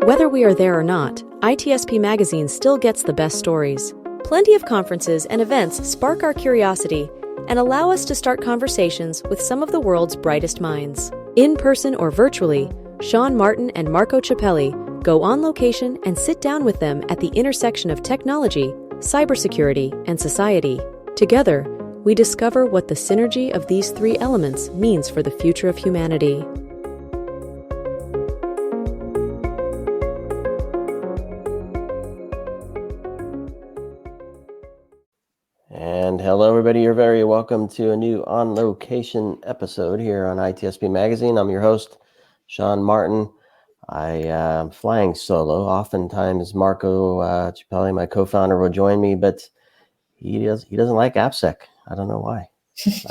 Whether we are there or not, ITSP Magazine still gets the best stories. Plenty of conferences and events spark our curiosity and allow us to start conversations with some of the world's brightest minds. In person or virtually, Sean Martin and Marco Ciappelli go on location and sit down with them at the intersection of technology, cybersecurity, and society. Together, we discover what the synergy of these three elements means for the future of humanity. And hello, everybody. You're very welcome to a new on-location episode here on ITSP Magazine. I'm your host, Sean Martin. I am flying solo. Oftentimes, Marco Ciappelli, my co-founder, will join me, but he doesn't like AppSec. I don't know why.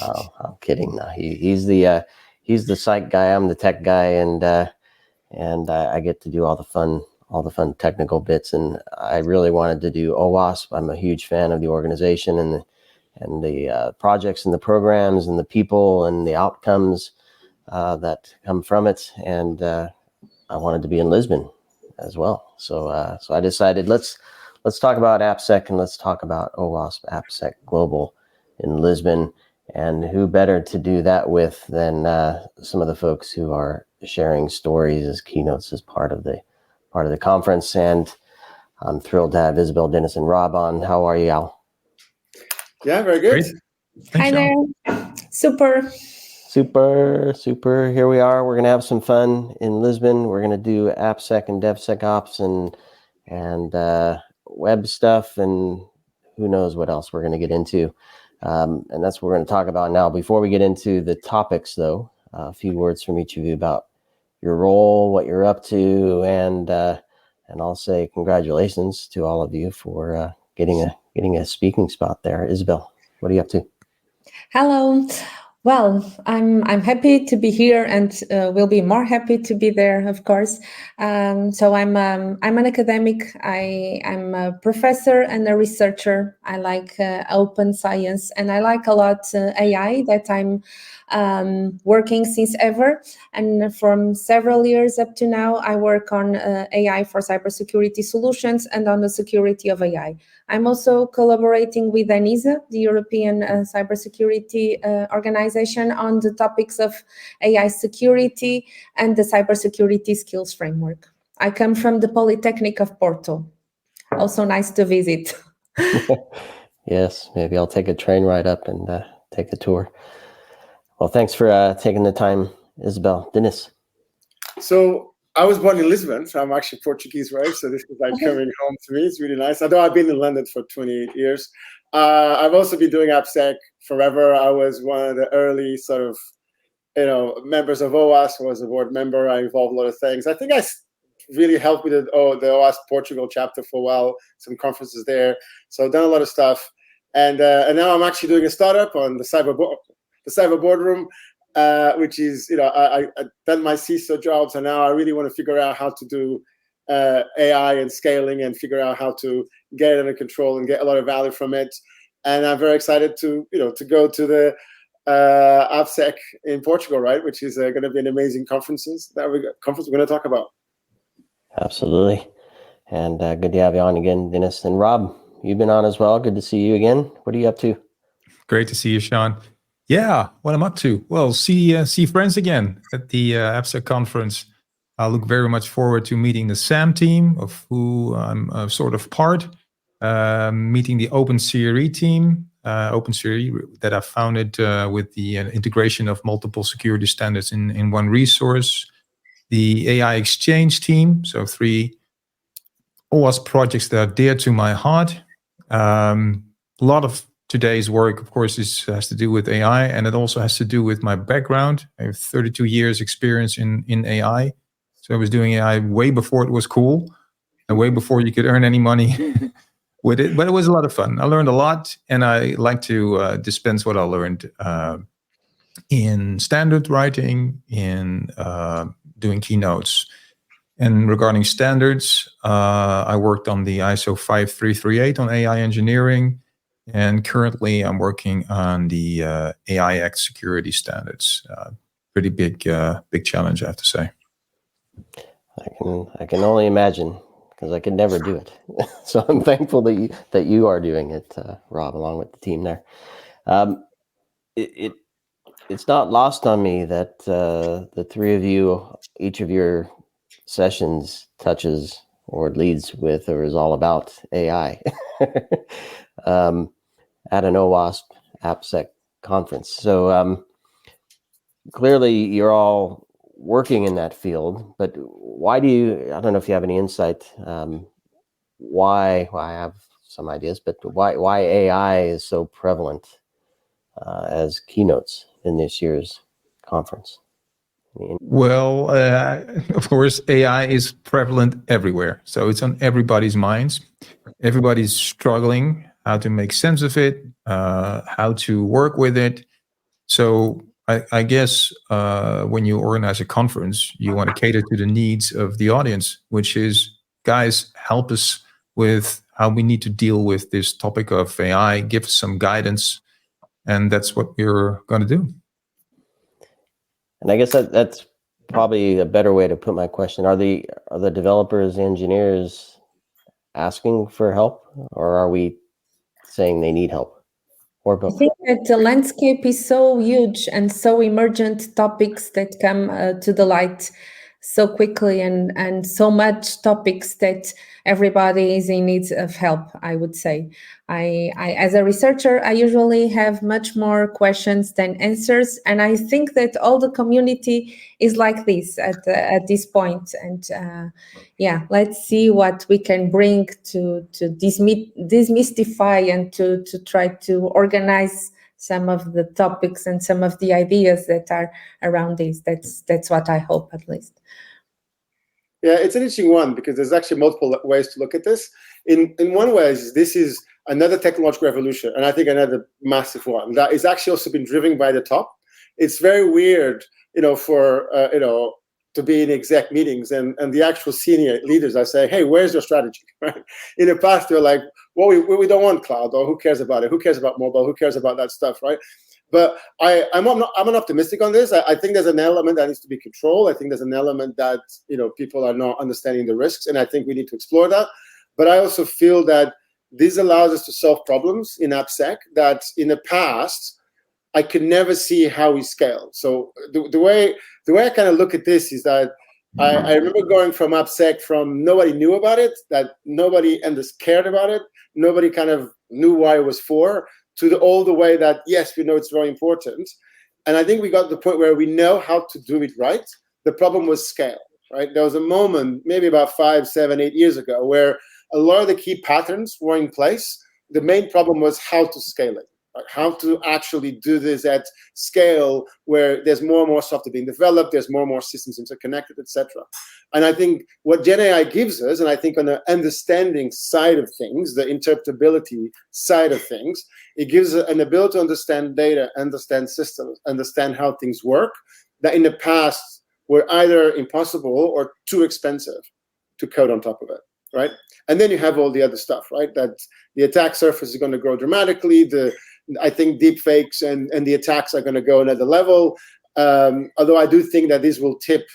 Oh, I'm kidding. No, he's the psych guy. I'm the tech guy, and I get to do all the fun technical bits. And I really wanted to do OWASP. I'm a huge fan of the organization and the projects and the programs and the people and the outcomes that come from it. And I wanted to be in Lisbon as well. So I decided let's talk about AppSec and let's talk about OWASP AppSec Global in Lisbon. And who better to do that with than some of the folks who are sharing stories as keynotes as part of the conference. And I'm thrilled to have Isabel, Dinis, and Rob on. How are you, Al? Yeah, very good. Great. Hi there. Super. Here we are. We're going to have some fun in Lisbon. We're going to do AppSec and DevSecOps and web stuff, and who knows what else we're going to get into. And that's what we're going to talk about now. Before we get into the topics, though, a few words from each of you about your role, what you're up to, and I'll say congratulations to all of you for getting a speaking spot there. Isabel, what are you up to? Hello. Well, I'm happy to be here, and will be more happy to be there, of course. So I'm an academic. I'm a professor and a researcher. I like open science, and I like a lot AI that I'm working since ever. And from several years up to now, I work on AI for cybersecurity solutions and on the security of AI. I'm also collaborating with ENISA, the European cybersecurity organization, on the topics of AI security and the cybersecurity skills framework. I come from the Polytechnic of Porto. Also nice to visit. Yes, maybe I'll take a train ride up and take a tour. Well, thanks for taking the time, Isabel. Dinis. So I was born in Lisbon, so I'm actually Portuguese, right? So this is like coming home to me. It's really nice. Although I've been in London for 28 years. I've also been doing AppSec forever. I was one of the early sort of, members of OWASP. I was a board member. I involved a lot of things. I think I really helped with the OWASP Portugal chapter for a while, some conferences there. So I've done a lot of stuff. And now I'm actually doing a startup on the cyber boardroom, which is, I've done my CISO jobs, and now I really want to figure out how to do AI and scaling and figure out how to get it under control and get a lot of value from it. And I'm very excited to go to the AppSec in Portugal, right, which is going to be an amazing conference we're going to talk about. Absolutely. And good to have you on again, Dinis. And Rob, you've been on as well. Good to see you again. What are you up to? Great to see you, Sean. Yeah, what I'm up to? Well, see friends again at the AppSec conference. I look very much forward to meeting the SAM team, of who I'm sort of part. Meeting the OpenCRE team, OpenCRE that I founded with the integration of multiple security standards in one resource. The AI Exchange team, so 3 OWASP projects that are dear to my heart. A lot of today's work, of course, has to do with AI, and it also has to do with my background. I have 32 years experience in AI. So I was doing AI way before it was cool and way before you could earn any money with it. But it was a lot of fun. I learned a lot, and I like to dispense what I learned in standard writing, in doing keynotes. And regarding standards, I worked on the ISO 5338 on AI engineering. And currently, I'm working on the AI Act security standards. Pretty big challenge, I have to say. I can only imagine, because I could never do it. So I'm thankful that you are doing it, Rob, along with the team there. It's not lost on me that the three of you, each of your sessions touches or leads with or is all about AI at an OWASP AppSec conference. So clearly you're all working in that field, but why do you, I don't know if you have any insight, why I have some ideas, but why AI is so prevalent as keynotes in this year's conference? Well, of course, AI is prevalent everywhere. So it's on everybody's minds. Everybody's struggling how to make sense of it, how to work with it. So I guess when you organize a conference, you want to cater to the needs of the audience, which is, guys, help us with how we need to deal with this topic of AI, give us some guidance. And that's what we're going to do. And I guess that's probably a better way to put my question. Are the developers, engineers asking for help, or are we saying they need help, or both? I think that the landscape is so huge and so emergent topics that come to the light so quickly, and so much topics that everybody is in need of help, I would say. I as a researcher, I usually have much more questions than answers, and I think that all the community is like this at this point. And let's see what we can bring to demystify and to try to organize some of the topics and some of the ideas that are around this. That's what I hope, at least. Yeah, it's an interesting one, because there's actually multiple ways to look at this. In one way, this is another technological revolution, and I think another massive one that is actually also been driven by the top. It's very weird, for to be in exec meetings and the actual senior leaders are saying, hey, where's your strategy? Right? In the past, they're like, well, we don't want cloud, or who cares about it? Who cares about mobile? Who cares about that stuff, right? But I'm an optimistic on this. I think there's an element that needs to be controlled. I think there's an element that people are not understanding the risks, and I think we need to explore that. But I also feel that this allows us to solve problems in AppSec that in the past I could never see how we scale. So the way I kind of look at this is that I remember going from AppSec from nobody knew about it, that nobody cared about it, nobody kind of knew why it was for, to all the way that, yes, we know it's very important. And I think we got to the point where we know how to do it right. The problem was scale, right? There was a moment, maybe about 5, 7, 8 years ago, where a lot of the key patterns were in place. The main problem was how to scale it, right? How to actually do this at scale where there's more and more software being developed, there's more and more systems interconnected, etc. And I think what GenAI gives us, and I think on the understanding side of things, the interpretability side of things, it gives an ability to understand data, understand systems, understand how things work, that in the past were either impossible or too expensive to code on top of it, right? And then you have all the other stuff, right? That the attack surface is going to grow dramatically. I think deepfakes and the attacks are going to go another level. Although I do think that this will tip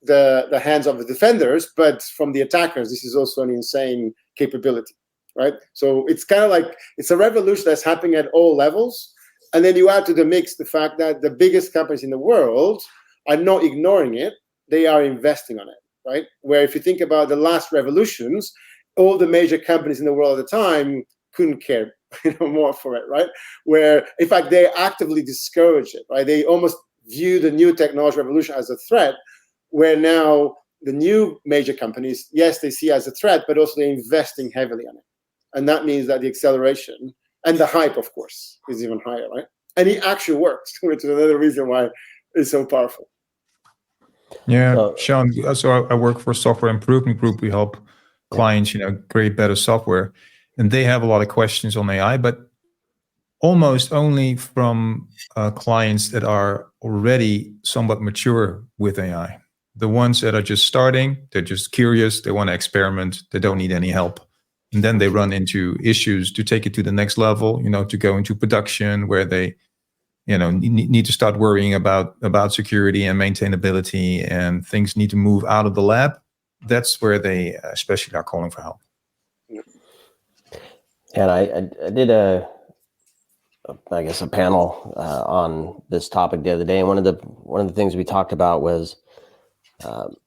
the hands of the defenders, but from the attackers, this is also an insane capability, right? So it's kind of like, it's a revolution that's happening at all levels. And then you add to the mix the fact that the biggest companies in the world are not ignoring it, they are investing on it, right? Where if you think about the last revolutions, all the major companies in the world at the time couldn't care more for it, right? Where, in fact, they actively discourage it, right? They almost view the new technology revolution as a threat, where now the new major companies, yes, they see it as a threat, but also they're investing heavily on it. And that means that the acceleration and the hype, of course, is even higher, right? And it actually works, which is another reason why it's so powerful. Yeah, Sean, so I work for a software improvement group. We help clients, create better software. And they have a lot of questions on AI, but almost only from clients that are already somewhat mature with AI. The ones that are just starting, they're just curious, they want to experiment, they don't need any help. And then they run into issues to take it to the next level, to go into production where they need to start worrying about security and maintainability, and things need to move out of the lab, that's where they especially are calling for help. And I did a panel on this topic the other day, and one of the things we talked about was to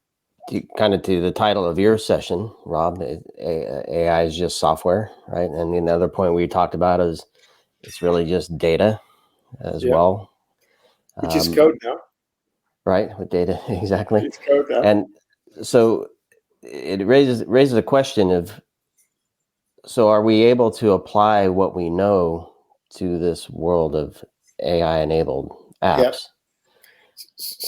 the title of your session, Rob. AI is just software, right? And the other point we talked about is it's really just data as well, which is code now, right? With data, exactly. It's code now. And so it raises a question of, so are we able to apply what we know to this world of AI-enabled apps?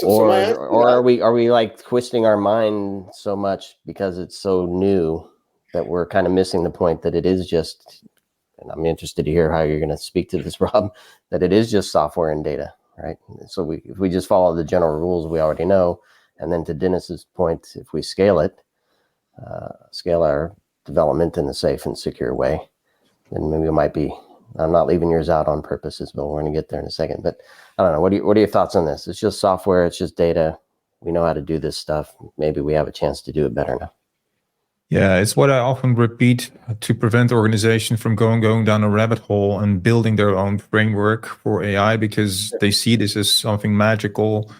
Yeah. Or are we like twisting our mind so much because it's so new that we're kind of missing the point that it is just, and I'm interested to hear how you're going to speak to this, Rob, that it is just software and data, right? So if we just follow the general rules we already know, and then to Dinis's point, if we scale our development in a safe and secure way, then maybe it might be, I'm not leaving yours out on purpose, Isabel. We're going to get there in a second, but I don't know. What are your thoughts on this? It's just software. It's just data. We know how to do this stuff. Maybe we have a chance to do it better now. Yeah, it's what I often repeat to prevent organizations from going down a rabbit hole and building their own framework for AI, because they see this as something magical,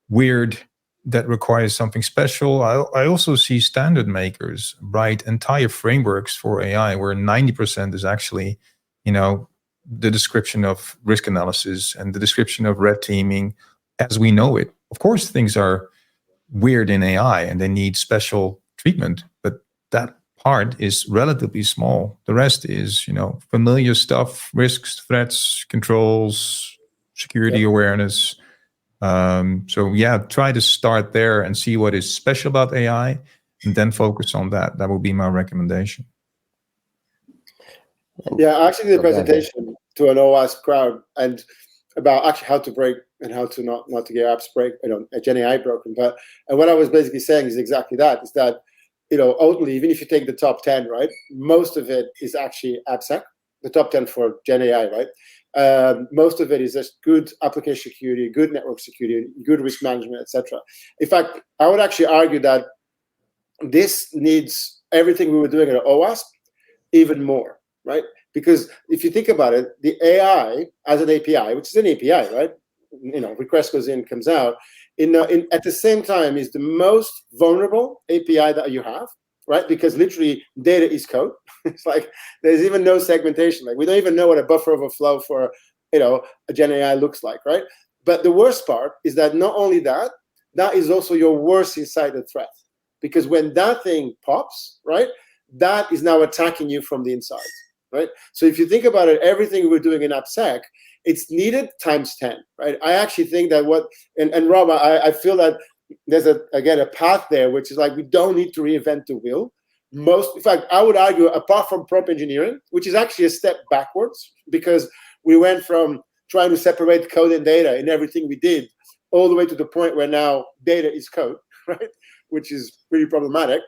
weird, that requires something special. I also see standard makers write entire frameworks for AI where 90% is actually, the description of risk analysis and the description of red teaming as we know it. Of course, things are weird in AI and they need special treatment, but that part is relatively small. The rest is, familiar stuff, risks, threats, controls, security awareness. Try to start there and see what is special about AI and then focus on that. That would be my recommendation. Yeah, I actually did a presentation to an OWASP crowd and about actually how to break and how to not to get apps break, GenAI broken. And what I was basically saying is exactly that, is that, ultimately, even if you take the top 10, right, most of it is actually AppSec, the top 10 for GenAI, right? Most of it is just good application security, good network security, good risk management, etc. In fact, I would actually argue that this needs everything we were doing at OWASP even more, right? Because if you think about it, the AI as an API, which is an API, right? Request goes in, comes out. At the same time, is the most vulnerable API that you have, right? Because literally data is code. It's like there's even no segmentation. Like we don't even know what a buffer overflow for a GenAI looks like, right? But the worst part is that not only that is also your worst insider threat. Because when that thing pops, right, that is now attacking you from the inside, right? So if you think about it, everything we're doing in AppSec, it's needed times 10, right? I actually think that and Rob, I feel that there's a path there, which is like, we don't need to reinvent the wheel. In fact, I would argue, apart from prompt engineering, which is actually a step backwards, because we went from trying to separate code and data in everything we did, all the way to the point where now data is code, right? Which is pretty problematic.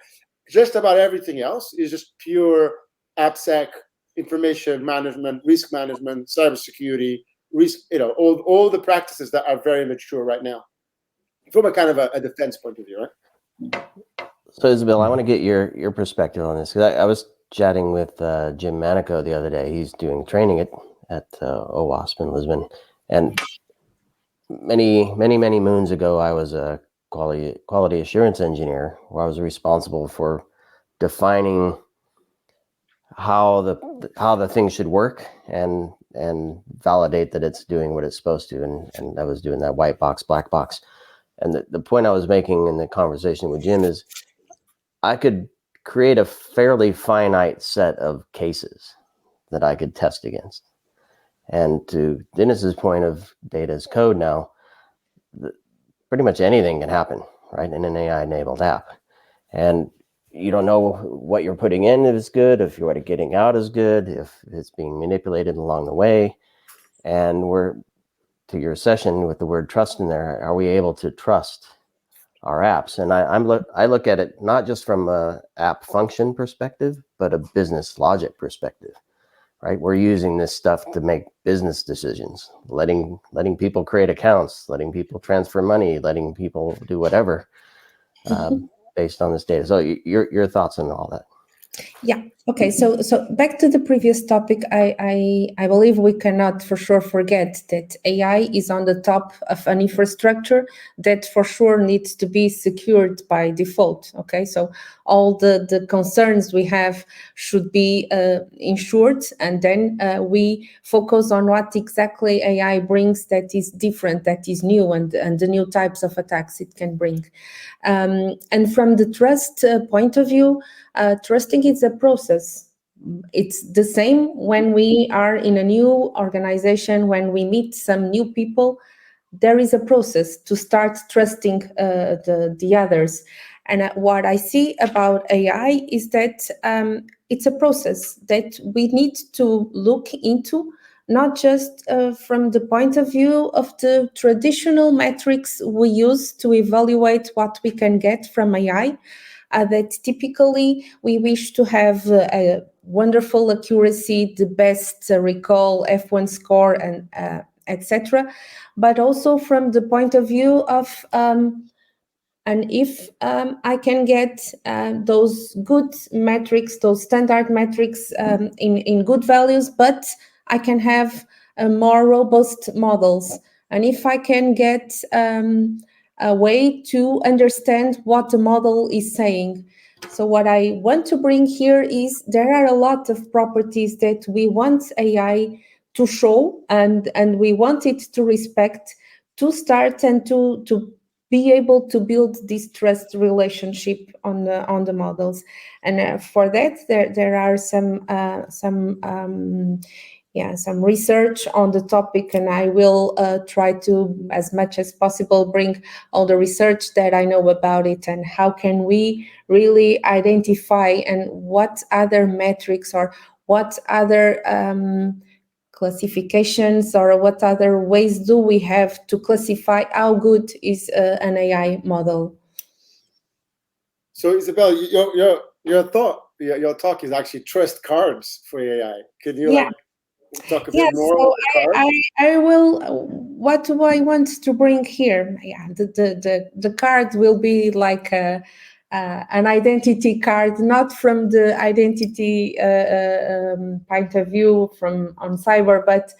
Just about everything else is just pure AppSec, information management, risk management, cybersecurity, risk, all the practices that are very mature right now, from a kind of a defense point of view, right? So Isabel, I want to get your perspective on this, because I was chatting with Jim Manico the other day. He's doing training at OWASP in Lisbon, and many moons ago, I was a quality assurance engineer, where I was responsible for defining how the thing should work and validate that it's doing what it's supposed to, and I was doing that white box, black box. And the point I was making in the conversation with Jim is I could create a fairly finite set of cases that I could test against. And to Dinis's point of data as code now, pretty much anything can happen, right, in an AI-enabled app. And you don't know what you're putting in if it's good, if what you're getting out is good, if it's being manipulated along the way. And we're, to your session with the word trust in there, are we able to trust our apps? And I look at it not just from a app function perspective, but a business logic perspective, right? We're using this stuff to make business decisions, letting people create accounts, letting people transfer money, letting people do whatever based on this data. So your thoughts on all that? Yeah. Okay. So back to the previous topic, I believe we cannot for sure forget that AI is on the top of an infrastructure that for sure needs to be secured by default. Okay. So all the concerns we have should be ensured, and then we focus on what exactly AI brings that is different, that is new, and the new types of attacks it can bring. And from the trust point of view, trusting is a process. It's the same when we are in a new organization, when we meet some new people, there is a process to start trusting the others. And what I see about AI is that it's a process that we need to look into, not just from the point of view of the traditional metrics we use to evaluate what we can get from AI, that typically we wish to have a wonderful accuracy, the best recall, F1 score, and etc. But also from the point of view of and if I can get those good metrics, those standard metrics in good values, but I can have more robust models. And if I can get a way to understand what the model is saying. So what I want to bring here is there are a lot of properties that we want AI to show and we want it to respect, to start and to be able to build this trust relationship on the models. And for that, there are some research on the topic, and I will try to, as much as possible, bring all the research that I know about it and how can we really identify and what other metrics or what other classifications or what other ways do we have to classify how good is an AI model. So Isabel, your talk is actually trust cards for AI. Could you talk a bit more about the cards? I will. What do I want to bring here? Yeah, the card will be like an identity card, not from the identity point of view from on cyber, but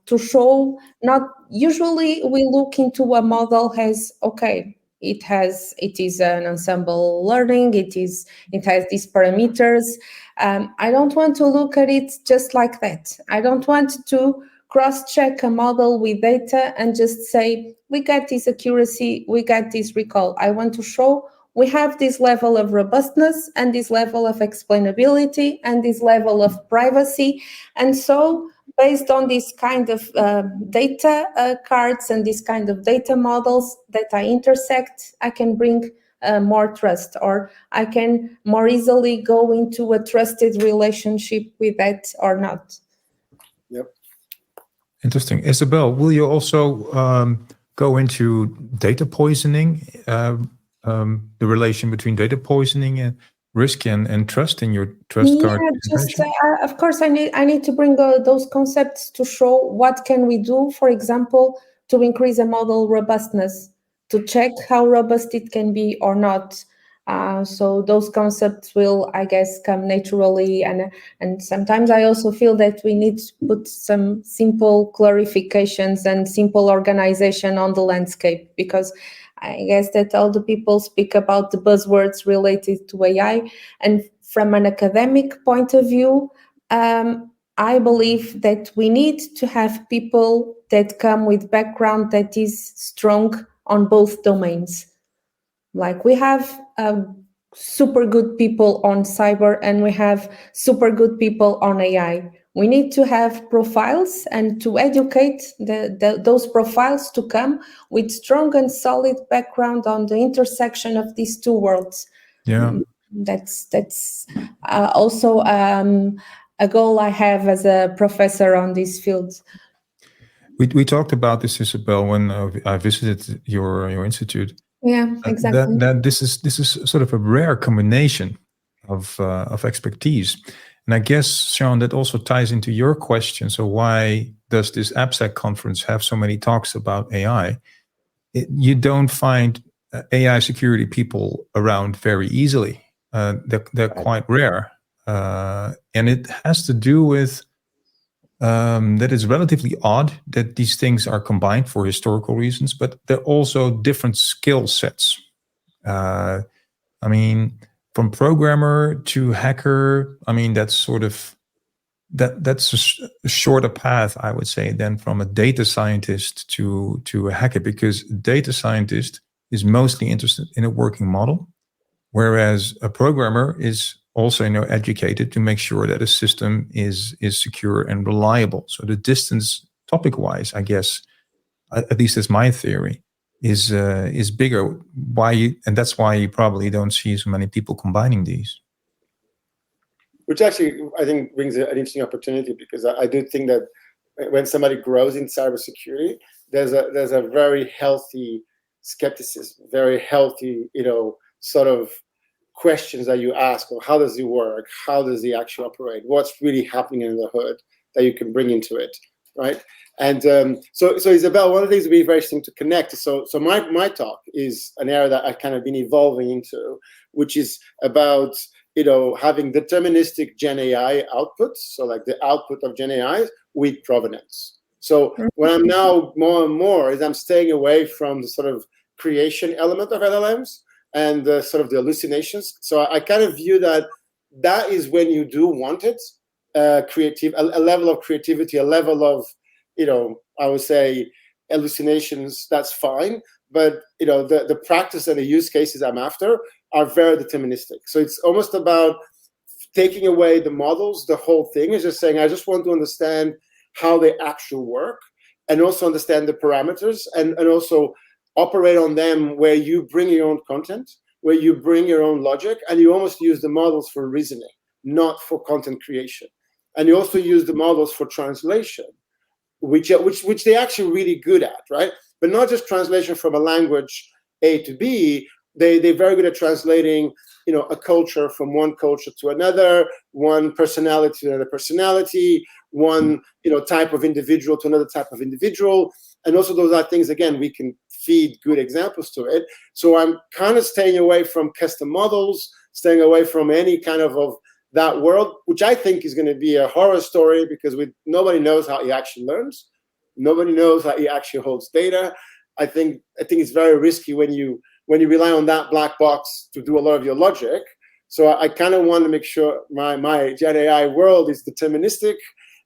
to show. Not usually we look into a model as okay. It is an ensemble learning. It has these parameters. I don't want to look at it just like that. I don't want to cross-check a model with data and just say, we got this accuracy, we got this recall. I want to show we have this level of robustness and this level of explainability and this level of privacy. And so based on this kind of data cards and this kind of data models that I intersect, I can bring more trust, or I can more easily go into a trusted relationship with that or not. Yep. Interesting. Isabel, will you also go into data poisoning, the relation between data poisoning and risk and trust in your trust card? Of course, I need to bring those concepts to show what can we do, for example, to increase a model robustness, to check how robust it can be or not. So those concepts will, I guess, come naturally. And sometimes I also feel that we need to put some simple clarifications and simple organization on the landscape, because I guess that all the people speak about the buzzwords related to AI. And from an academic point of view, I believe that we need to have people that come with background that is strong on both domains. Like we have super good people on cyber and we have super good people on AI. We need to have profiles and to educate those profiles to come with strong and solid background on the intersection of these two worlds. Yeah, that's also a goal I have as a professor on this field. we talked about this, Isabel, when I visited your institute. Yeah, exactly. That this is sort of a rare combination of expertise. And I guess, Sean, that also ties into your question. So why does this AppSec conference have so many talks about AI? You don't find AI security people around very easily. They're quite rare. And it has to do with that it's relatively odd that these things are combined for historical reasons, but they're also different skill sets. I mean, from programmer to hacker, I mean, that's sort of that's a shorter path, I would say, than from a data scientist to a hacker, because a data scientist is mostly interested in a working model, whereas a programmer is also educated to make sure that a system is secure and reliable. So the distance, topic-wise, I guess, at least that's my theory, is bigger. And that's why you probably don't see so many people combining these. Which actually, I think, brings an interesting opportunity, because I do think that when somebody grows in cybersecurity, there's a very healthy skepticism, very healthy, sort of questions that you ask, or how does it work? How does it actually operate? What's really happening in the hood that you can bring into it, right? And so Isabel, one of the things that would be very interesting to connect. So my talk is an area that I've kind of been evolving into, which is about having deterministic GenAI outputs, so like the output of GenAI with provenance. So what I'm now more and more is I'm staying away from the sort of creation element of LLMs and sort of the hallucinations. So I kind of view that is when you do want it, a level of creativity, a level of, I would say hallucinations, that's fine. But, the practice and the use cases I'm after are very deterministic. So it's almost about taking away the models. The whole thing is just saying, I just want to understand how they actually work, and also understand the parameters, and also operate on them, where you bring your own content, where you bring your own logic, and you almost use the models for reasoning, not for content creation. And you also use the models for translation, which they're actually really good at, right? But not just translation from a language A to B. They're very good at translating, a culture from one culture to another, one personality to another personality, one, type of individual to another type of individual. And also those are things, again, we can feed good examples to it. So I'm kind of staying away from custom models, staying away from any kind of that world, which I think is going to be a horror story, because nobody knows how he actually learns. Nobody knows how he actually holds data. I think it's very risky when you rely on that black box to do a lot of your logic. So I kind of want to make sure my GenAI world is deterministic,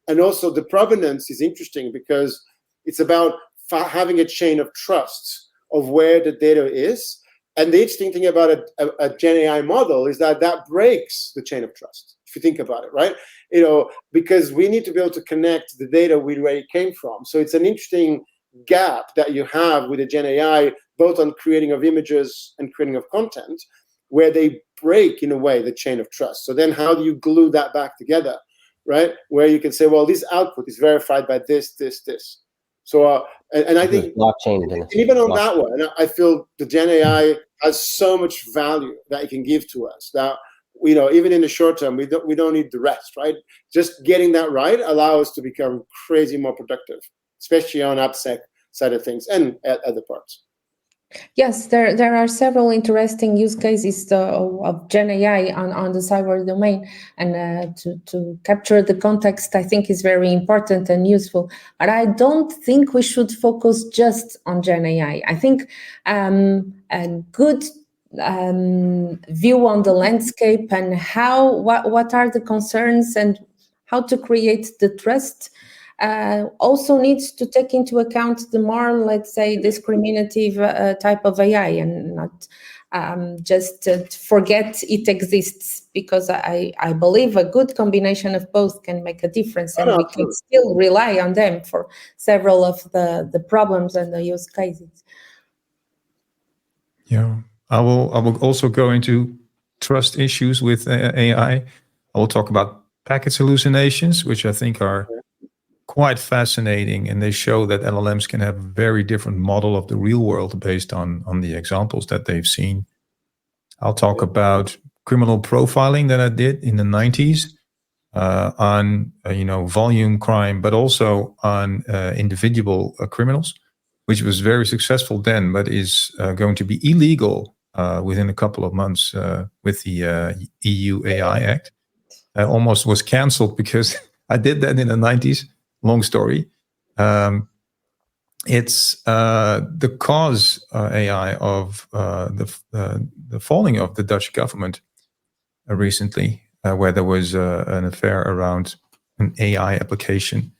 and also the provenance is interesting, because it's about having a chain of trust of where the data is. And the interesting thing about a GenAI model is that breaks the chain of trust, if you think about it, right? Because we need to be able to connect the data where it came from. So it's an interesting gap that you have with a GenAI, both on creating of images and creating of content, where they break, in a way, the chain of trust. So then how do you glue that back together, right? Where you can say, well, this output is verified by this. So, and I think blockchain, even on that one, I feel the GenAI has so much value that it can give to us. Now, even in the short term, we don't need the rest, right? Just getting that right allows us to become crazy more productive, especially on AppSec side of things and at other parts. Yes, there are several interesting use cases of GenAI on the cyber domain, and to capture the context, I think, is very important and useful. But I don't think we should focus just on GenAI. I think a good view on the landscape and what are the concerns and how to create the trust also needs to take into account the more, let's say, discriminative type of AI, and not just forget it exists, because I believe a good combination of both can make a difference, and we can still rely on them for several of the problems and the use cases. Yeah, I will also go into trust issues with AI. I will talk about packet hallucinations, which I think are quite fascinating, and they show that LLMs can have a very different model of the real world based on the examples that they've seen. I'll talk about criminal profiling that I did in the 90s, on volume crime, but also on individual criminals, which was very successful then, but is going to be illegal within a couple of months with the EU AI Act. I almost was cancelled because I did that in the 90s. Long story. It's the cause AI of the falling of the Dutch government recently, where there was an affair around an AI application.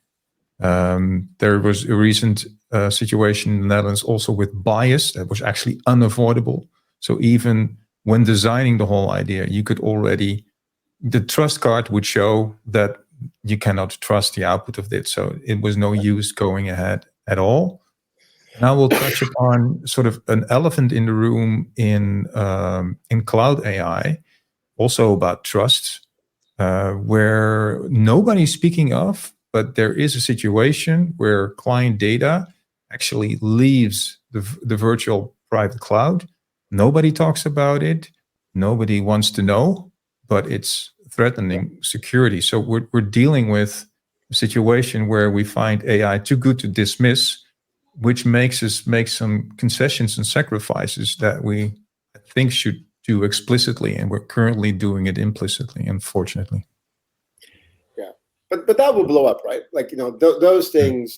There was a recent situation in the Netherlands also with bias that was actually unavoidable. So even when designing the whole idea, you could already, the trust card would show that you cannot trust the output of it. So it was no use going ahead at all. And I will touch upon sort of an elephant in the room in cloud AI, also about trust, where nobody's speaking of, but there is a situation where client data actually leaves the virtual private cloud. Nobody talks about it. Nobody wants to know, but it's threatening security. So we're dealing with a situation where we find AI too good to dismiss, which makes us make some concessions and sacrifices that we, I think, should do explicitly, and we're currently doing it implicitly, unfortunately. Yeah, but that will blow up, right? Like, those things.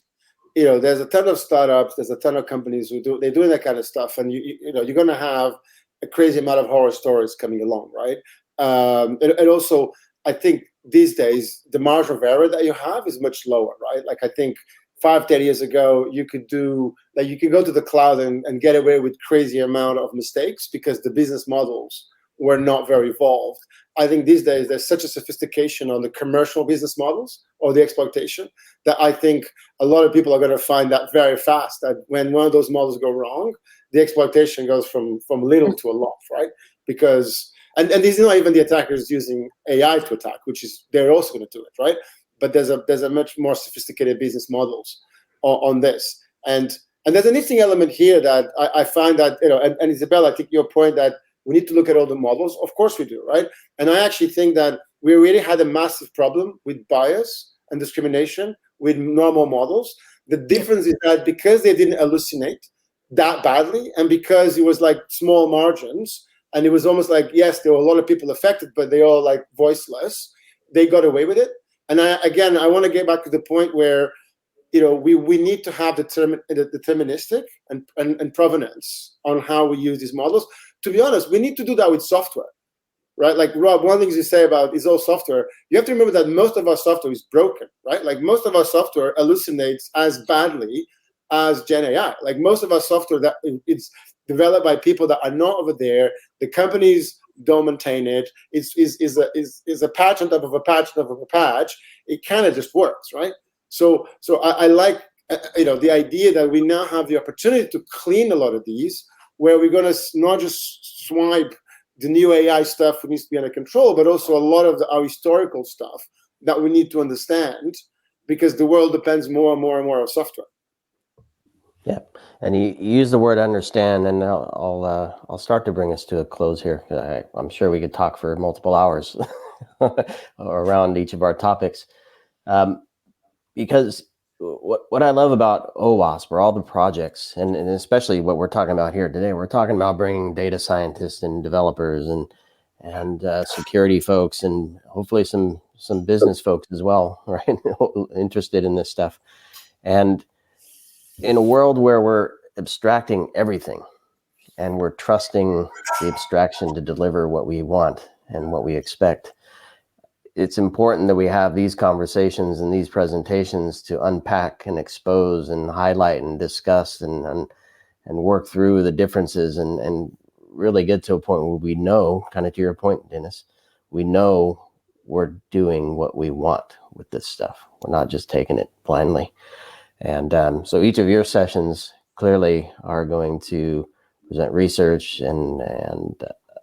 There's a ton of startups, there's a ton of companies they're doing that kind of stuff, and you're going to have a crazy amount of horror stories coming along, right? And also, I think these days the margin of error that you have is much lower, right? Like, I think 5-10 years ago, you could go to the cloud and get away with crazy amount of mistakes because the business models were not very evolved. I think these days there's such a sophistication on the commercial business models or the exploitation that I think a lot of people are going to find that very fast, that when one of those models go wrong, the exploitation goes from little to a lot, right? Because and these are not even the attackers using AI to attack, which is they're also going to do it, right? But there's a much more sophisticated business models on this, and there's an interesting element here that I find that and Isabel, I think your point that we need to look at all the models. Of course we do, right? And I actually think that we really had a massive problem with bias and discrimination with normal models. The difference is that because they didn't hallucinate that badly, and because it was like small margins, and it was almost like, yes, there were a lot of people affected, but they all like voiceless, they got away with it. And I want to get back to the point where we need to have deterministic and provenance on how we use these models. To be honest, we need to do that with software, right? Like, Rob, one of the things you say about is all software, you have to remember that most of our software is broken, right? Like, most of our software hallucinates as badly as GenAI. Like, most of our software that it's developed by people that are not over there. The companies don't maintain it. Is a patch on top of a patch on top of a patch. It kind of just works, right? So I like the idea that we now have the opportunity to clean a lot of these, where we're going to not just swipe the new AI stuff that needs to be under control, but also a lot of our historical stuff that we need to understand, because the world depends more and more and more on software. Yeah, and you use the word understand, and I'll start to bring us to a close here. I'm sure we could talk for multiple hours around each of our topics, because what I love about OWASP are all the projects, and especially what we're talking about here today. We're talking about bringing data scientists and developers and security folks, and hopefully some business folks as well, right? Interested in this stuff. And in a world where we're abstracting everything and we're trusting the abstraction to deliver what we want and what we expect, it's important that we have these conversations and these presentations to unpack and expose and highlight and discuss and work through the differences and really get to a point where we know, kind of to your point, Dinis, we know we're doing what we want with this stuff. We're not just taking it blindly. And so each of your sessions clearly are going to present research and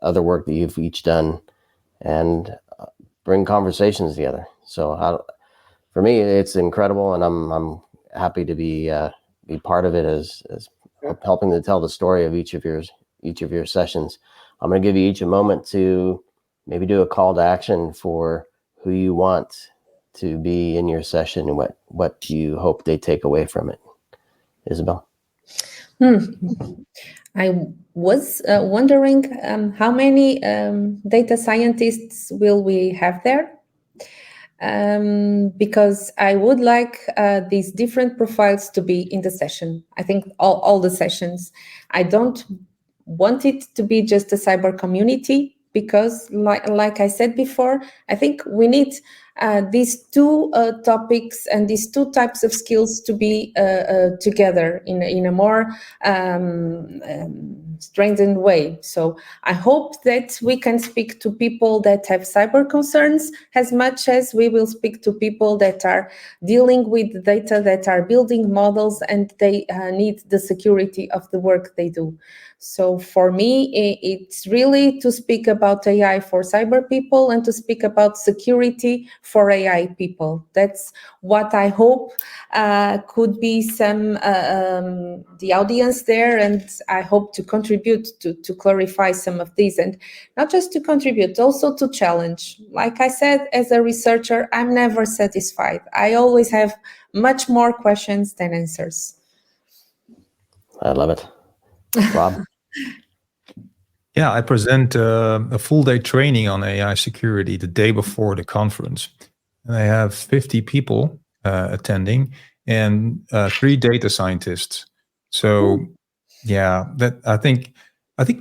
other work that you've each done and bring conversations together. So for me, it's incredible, and I'm happy to be part of it as helping to tell the story of each of your sessions. I'm going to give you each a moment to maybe do a call to action for who you want to be in your session and what do you hope they take away from it? Isabel? I was wondering how many data scientists will we have there? Because I would like these different profiles to be in the session. I think all the sessions. I don't want it to be just a cyber community, because like I said before, I think we need these two topics and these two types of skills to be together in a more strengthened way. So I hope that we can speak to people that have cyber concerns as much as we will speak to people that are dealing with data, that are building models, and they need the security of the work they do. So for me, it's really to speak about AI for cyber people and to speak about security for AI people. That's what I hope could be some the audience there, and I hope to contribute to clarify some of these, and not just to contribute, also to challenge. Like I said, as a researcher, I'm never satisfied. I always have much more questions than answers. I love it. Rob? Yeah, I present a full day training on AI security the day before the conference. And I have 50 people attending and 3 data scientists. So yeah, that I think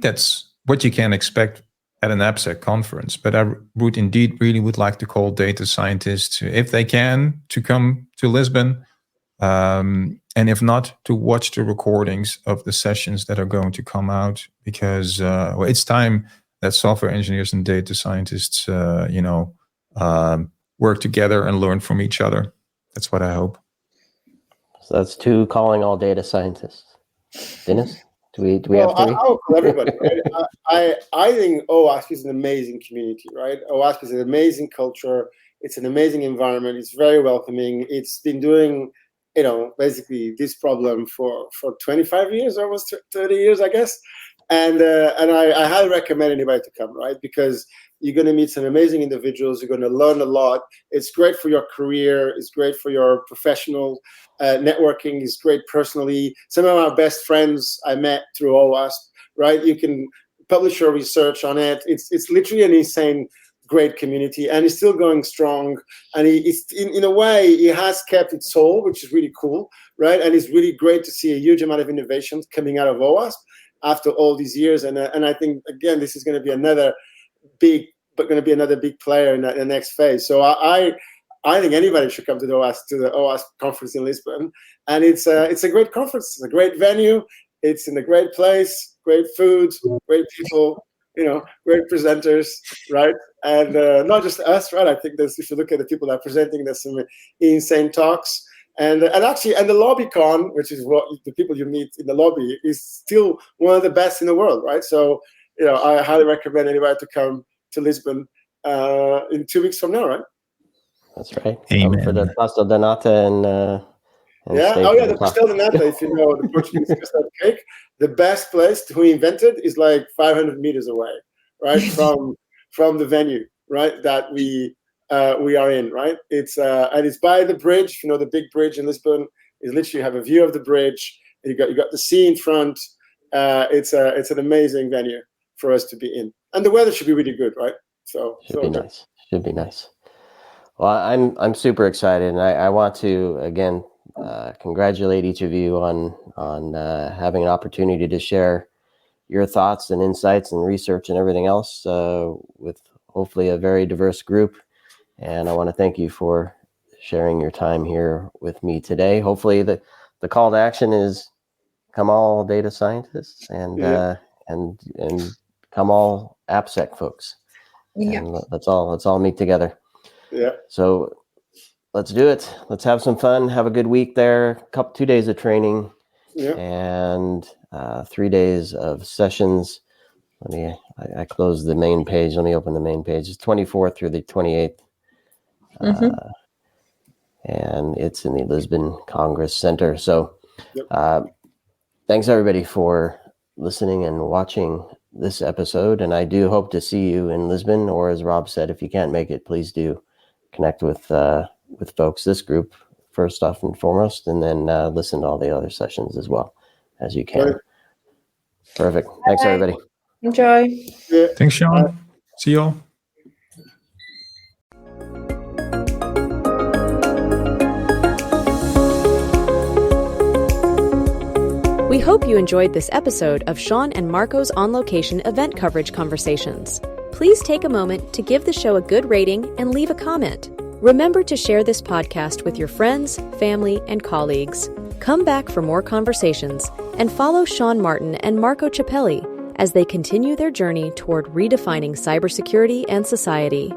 that's what you can expect at an AppSec conference. But I would indeed really would like to call data scientists, if they can, to come to Lisbon. And if not, to watch the recordings of the sessions that are going to come out, because it's time that software engineers and data scientists, work together and learn from each other. That's what I hope. So that's 2 calling all data scientists. Dinis, do we have 3? I'll call everybody. Right? I think OWASP is an amazing community, right? OWASP is an amazing culture. It's an amazing environment. It's very welcoming. It's been doing, basically this problem for 25 years, almost 30 years, I guess. And I highly recommend anybody to come, right? Because you're going to meet some amazing individuals. You're going to learn a lot. It's great for your career. It's great for your professional networking. It's great personally. Some of my best friends I met through OWASP, right? You can publish your research on it. It's literally an insane great community, and it's still going strong, and it's in a way it has kept its soul, which is really cool, right? And it's really great to see a huge amount of innovations coming out of OWASP after all these years, and I think again this is going to be another big player in the next phase. So I think anybody should come to the OWASP conference in Lisbon, and it's a great conference. It's a great venue. It's in a great place, great food, great people, great presenters, right? And not just us, right? I think if you look at the people that are presenting, there's some insane talks. And the LobbyCon, which is what the people you meet in the lobby, is still one of the best in the world, right? So, I highly recommend anybody to come to Lisbon in 2 weeks from now, right? That's right. Amen. For the pastel de nata and the pastel de nata, if you know the Portuguese custard cake, the best place to invent it is like 500 meters away, right? from the venue, right? That we are in, right? It's and it's by the bridge. The big bridge in Lisbon is literally have a view of the bridge. You got the sea in front. It's an amazing venue for us to be in, and the weather should be really good, right? Should be nice. Well, I'm super excited, and I want to again congratulate each of you on having an opportunity to share your thoughts and insights and research and everything else with hopefully a very diverse group. And I want to thank you for sharing your time here with me today. Hopefully the call to action is come all data scientists and come all AppSec folks. Yeah. And let's all meet together. Yeah. So let's do it. Let's have some fun. Have a good week there. 2 days of training and 3 days of sessions. I closed the main page. Let me open the main page. It's 24th through the 28th. And it's in the Lisbon Congress Center. So thanks everybody for listening and watching this episode. And I do hope to see you in Lisbon, or as Rob said, if you can't make it, please do connect with folks, this group, first off and foremost, and then listen to all the other sessions as well as you can. Perfect. Thanks, everybody. Enjoy. Yeah. Thanks, Sean. See you all. We hope you enjoyed this episode of Sean and Marco's On Location event coverage conversations. Please take a moment to give the show a good rating and leave a comment. Remember to share this podcast with your friends, family, and colleagues. Come back for more conversations and follow Sean Martin and Marco Ciappelli as they continue their journey toward redefining cybersecurity and society.